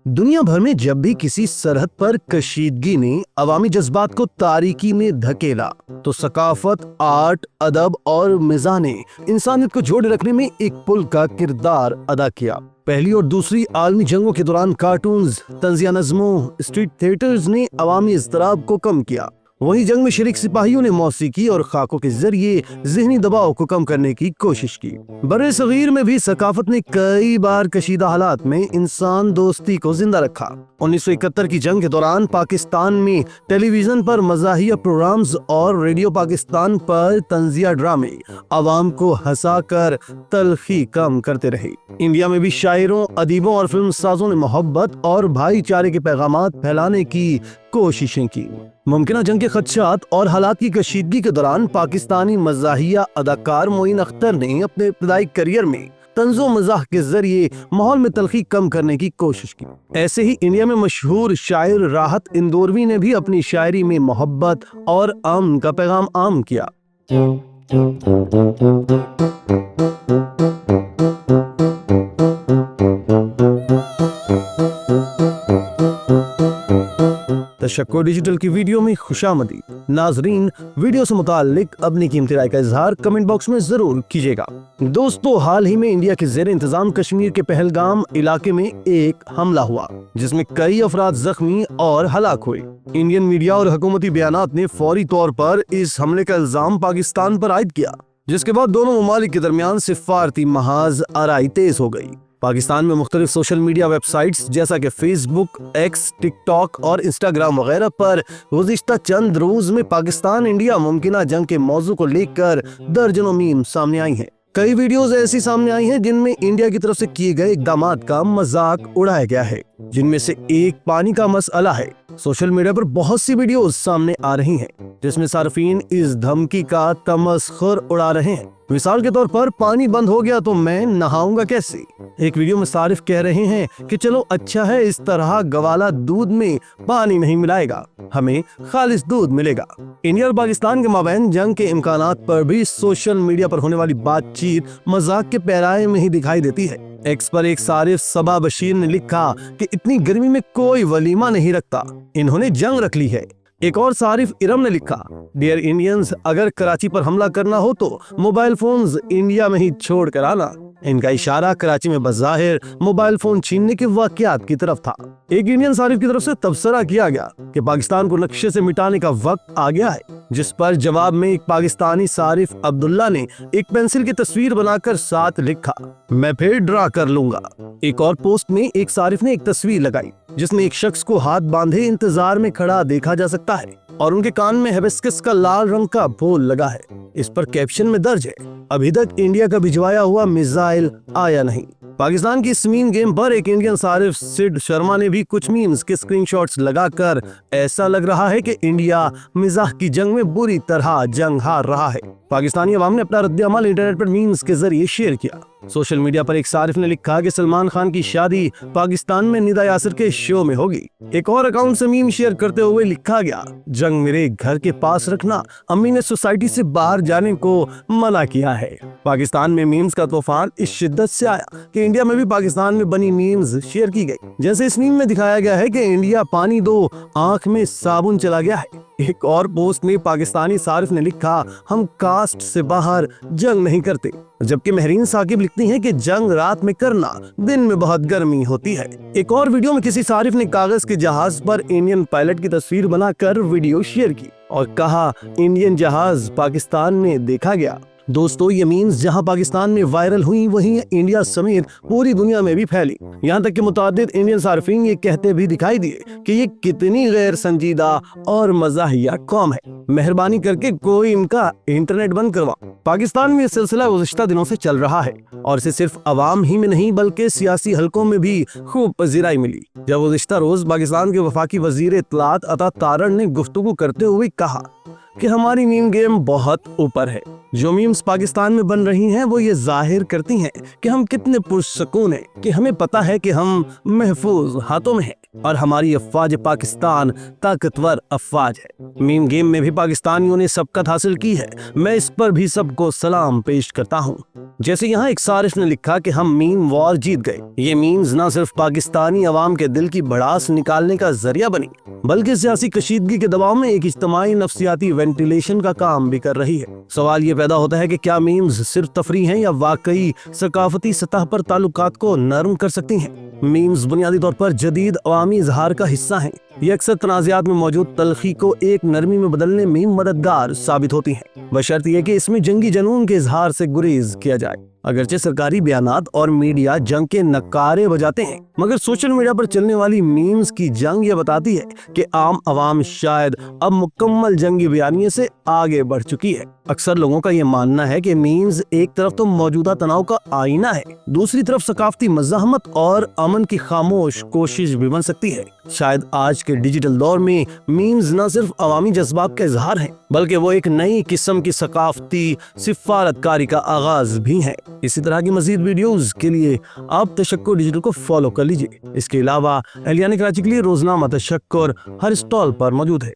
दुनिया भर में जब भी किसी सरहद पर कशीदगी ने अवामी जज्बात को तारीकी में धकेला तो सकाफत, आर्ट, अदब और मिज़ाह ने इंसानियत को जोड़े रखने में एक पुल का किरदार अदा किया। पहली और दूसरी आलमी जंगों के दौरान कार्टून्स, तंज़िया नज़्मों, स्ट्रीट थिएटर्स ने अवामी इज़्तिराब को कम किया। वहीं जंग में शरीक सिपाहियों ने मौसीकी और खाकों के जरिए ज़हनी दबाव को कम करने की कोशिश की। बरे सगीर में भी सकाफत ने कई बार कशीदा हालात में इंसान दोस्ती को जिंदा रखा। 1971 की जंग के दौरान पाकिस्तान में टेलीविजन पर मज़ाहिया प्रोग्राम्स और रेडियो पाकिस्तान पर तंज़िया ड्रामे आवाम को हंसाकर तलखी कम करते रहे। इंडिया में भी शायरों, अदीबों और फिल्म साजों ने मोहब्बत और भाईचारे के पैगामात फैलाने की कोशिशें की। मुमकिन जंग के खदशात और हालात की कशीदगी के दौरान पाकिस्तानी मज़ाहिया अदाकार मोइन अख्तर ने अपने इब्तदाई करियर में तंज़ो मज़ाह के जरिए माहौल में तलखी कम करने की कोशिश की। ऐसे ही इंडिया में मशहूर शायर राहत इंदौरवी ने भी अपनी शायरी में मोहब्बत और अमन का पैगाम आम किया। तशक्कुर डिजिटल की वीडियो में खुशामदीद। नाजरीन, वीडियो से मुताल्लिक अपनी कीमती राय का इजहार कमेंट बॉक्स में जरूर कीजिएगा। दोस्तों, हाल ही में इंडिया के ज़ेर इंतजाम कश्मीर के पहलगाम इलाके में एक हमला हुआ जिसमें कई अफराद जख्मी और हलाक हुए। इंडियन मीडिया और हुकूमती बयानात ने फौरी तौर पर इस हमले का इल्जाम पाकिस्तान पर आयद किया, जिसके बाद दोनों ममालिक के दरमियान सिफारती महाज आराई तेज हो गई। पाकिस्तान में मुख्तलिफ सोशल मीडिया वेबसाइट्स जैसा कि फेसबुक, एक्स, टिकटॉक और इंस्टाग्राम वगैरह पर गुज़िश्ता चंद रोज में पाकिस्तान इंडिया मुमकिना जंग के मौजू को लेकर दर्जनों मीम सामने आई हैं। कई वीडियोस ऐसी सामने आई हैं जिनमें इंडिया की तरफ से किए गए इक़दामात का मजाक उड़ाया गया है, जिनमें से एक पानी का मसला है। सोशल मीडिया पर बहुत सी वीडियोस सामने आ रही हैं जिसमें सार्फिन इस धमकी का तमस्खुर उड़ा रहे हैं। मिसाल के तौर पर, पानी बंद हो गया तो मैं नहाऊंगा कैसे। एक वीडियो में सारिफ कह रहे हैं कि चलो अच्छा है, इस तरह गवाला दूध में पानी नहीं मिलाएगा, हमें खालिस दूध मिलेगा। इंडिया और पाकिस्तान के माबैन जंग के इम्कानात पर भी सोशल मीडिया पर होने वाली बातचीत मजाक के पैराए में ही दिखाई देती है। एक्स पर एक सारिफ सबा बशीर ने लिखा कि इतनी गर्मी में कोई वलीमा नहीं रखता, इन्होंने जंग रख ली है। एक और सारिफ इरम ने लिखा, डियर इंडियंस, अगर कराची पर हमला करना हो तो मोबाइल फोन्स इंडिया में ही छोड़ कर आना। इनका इशारा कराची में बज़ाहिर मोबाइल फोन छीनने के वाक़यात की तरफ था। एक इंडियन सारिफ की तरफ से तबसरा किया गया कि पाकिस्तान को नक्शे से मिटाने का वक्त आ गया है, जिस पर जवाब में एक पाकिस्तानी सारिफ अब्दुल्ला ने एक पेंसिल की तस्वीर बनाकर साथ लिखा, मैं फिर ड्रा कर लूंगा। एक और पोस्ट में एक सारिफ ने एक तस्वीर लगाई जिसमें एक शख्स को हाथ बांधे इंतजार में खड़ा देखा जा सकता है और उनके कान में हिबिस्कस का लाल रंग का फूल लगा है। इस पर कैप्शन में दर्ज है, अभी तक इंडिया का भिजवाया हुआ मिसाइल आया नहीं। पाकिस्तान की इस मीम गेम पर एक इंडियन सारिफ सिड शर्मा ने भी कुछ मीम्स के स्क्रीनशॉट्स लगाकर ऐसा लग रहा है कि इंडिया मिजाह की जंग में बुरी तरह जंग हार रहा है। पाकिस्तानी अवाम ने अपना रद्द-ए-अमल इंटरनेट पर मीम्स के जरिए शेयर किया। सोशल मीडिया पर एक सारिफ ने लिखा कि सलमान खान की शादी पाकिस्तान में निदा यासिर के शो में होगी। एक और अकाउंट से मीम शेयर करते हुए लिखा गया, जंग मेरे घर के पास रखना, अम्मी ने सोसाइटी से बाहर जाने को मना किया है। पाकिस्तान में मीम्स का तूफान इस शिद्दत से आया कि इंडिया में भी पाकिस्तान में बनी मीम्स शेयर की गई। जैसे इस मीम में दिखाया गया है कि इंडिया पानी दो, आंख में साबुन चला गया है। एक और पोस्ट में पाकिस्तानी सारिफ ने लिखा, हम कास्ट से बाहर जंग नहीं करते, जबकि महरीन साकिब लिखती हैं कि जंग रात में करना, दिन में बहुत गर्मी होती है। एक और वीडियो में किसी सारिफ ने कागज के जहाज पर इंडियन पायलट की तस्वीर बनाकर वीडियो शेयर की और कहा, इंडियन जहाज पाकिस्तान में देखा गया। दोस्तों, ये मीम्स जहां पाकिस्तान में वायरल हुई वहीं इंडिया समेत पूरी दुनिया में भी फैली। यहाँ तक कि मुतादिद इंडियन सार्फिन ये कहते भी दिखाई दिए कि ये कितनी गैर संजीदा और मज़ाहिया कौम है, मेहरबानी करके कोई इनका इंटरनेट बंद करवा। पाकिस्तान में ये सिलसिला गुज़िश्ता दिनों से चल रहा है और इसे सिर्फ अवाम ही में नहीं बल्कि सियासी हलकों में भी खूब पजीराई मिली। जब गुज़िश्ता रोज पाकिस्तान के वफाकी वजीर इत्तलात अता तारड़ ने गुफ्तगू करते हुए कहा कि हमारी मीम गेम बहुत ऊपर है। जो मीम्स पाकिस्तान में बन रही हैं वो ये जाहिर करती हैं कि हम कितने पुरसकून हैं, कि हमें पता है कि हम महफूज हाथों में हैं और हमारी अफवाज पाकिस्तान ताकतवर अफवाज है। मीम गेम में भी पाकिस्तानियों ने सबकत हासिल की है, मैं इस पर भी सबको सलाम पेश करता हूँ। जैसे यहाँ एक सारिफ ने लिखा कि हम मीम वॉर जीत गए। ये मीम्स न सिर्फ पाकिस्तानी अवाम के दिल की भड़ास निकालने का जरिया बनी, बल्कि सियासी कशीदगी के दबाव में एक इज्तिमाई नफ्सियाती वेंटिलेशन का काम भी कर रही है। सवाल ये पैदा होता है कि क्या मीम्स सिर्फ तफरीह हैं या वाकई सकाफती सतह पर ताल्लुकात को नरम कर सकती हैं। मीम्स बुनियादी तौर पर जदीद अवामी इजहार का हिस्सा हैं। ये अक्सर तनाज़ात में मौजूद तलखी को एक नरमी में बदलने में मददगार साबित होती हैं, बशर्ते ये कि इसमें जंगी जनून के इजहार से गुरेज किया जाए। अगरचे सरकारी बयानात और मीडिया जंग के नकारे बजाते हैं, मगर सोशल मीडिया पर चलने वाली मीम्स की जंग ये बताती है कि आम अवाम शायद अब मुकम्मल जंगी बयानिए से आगे बढ़ चुकी है। अक्सर लोगों का ये मानना है कि मीम्स एक तरफ तो मौजूदा तनाव का आईना है, दूसरी तरफ सकाफती मज़ाहमत और अमन की खामोश कोशिश भी बन सकती है। शायद आज के डिजिटल दौर में मीम्स न सिर्फ अवामी जज्बात का इजहार है, बल्कि वो एक नई किस्म की सकाफती सिफारतकारी का आगाज भी है। इसी तरह की मजीद वीडियोस के लिए आप तशक्कुर डिजिटल को फॉलो कर लीजिए। इसके अलावा अहलियान कराची के लिए रोजनामा तशक्कुर हर स्टॉल पर मौजूद है।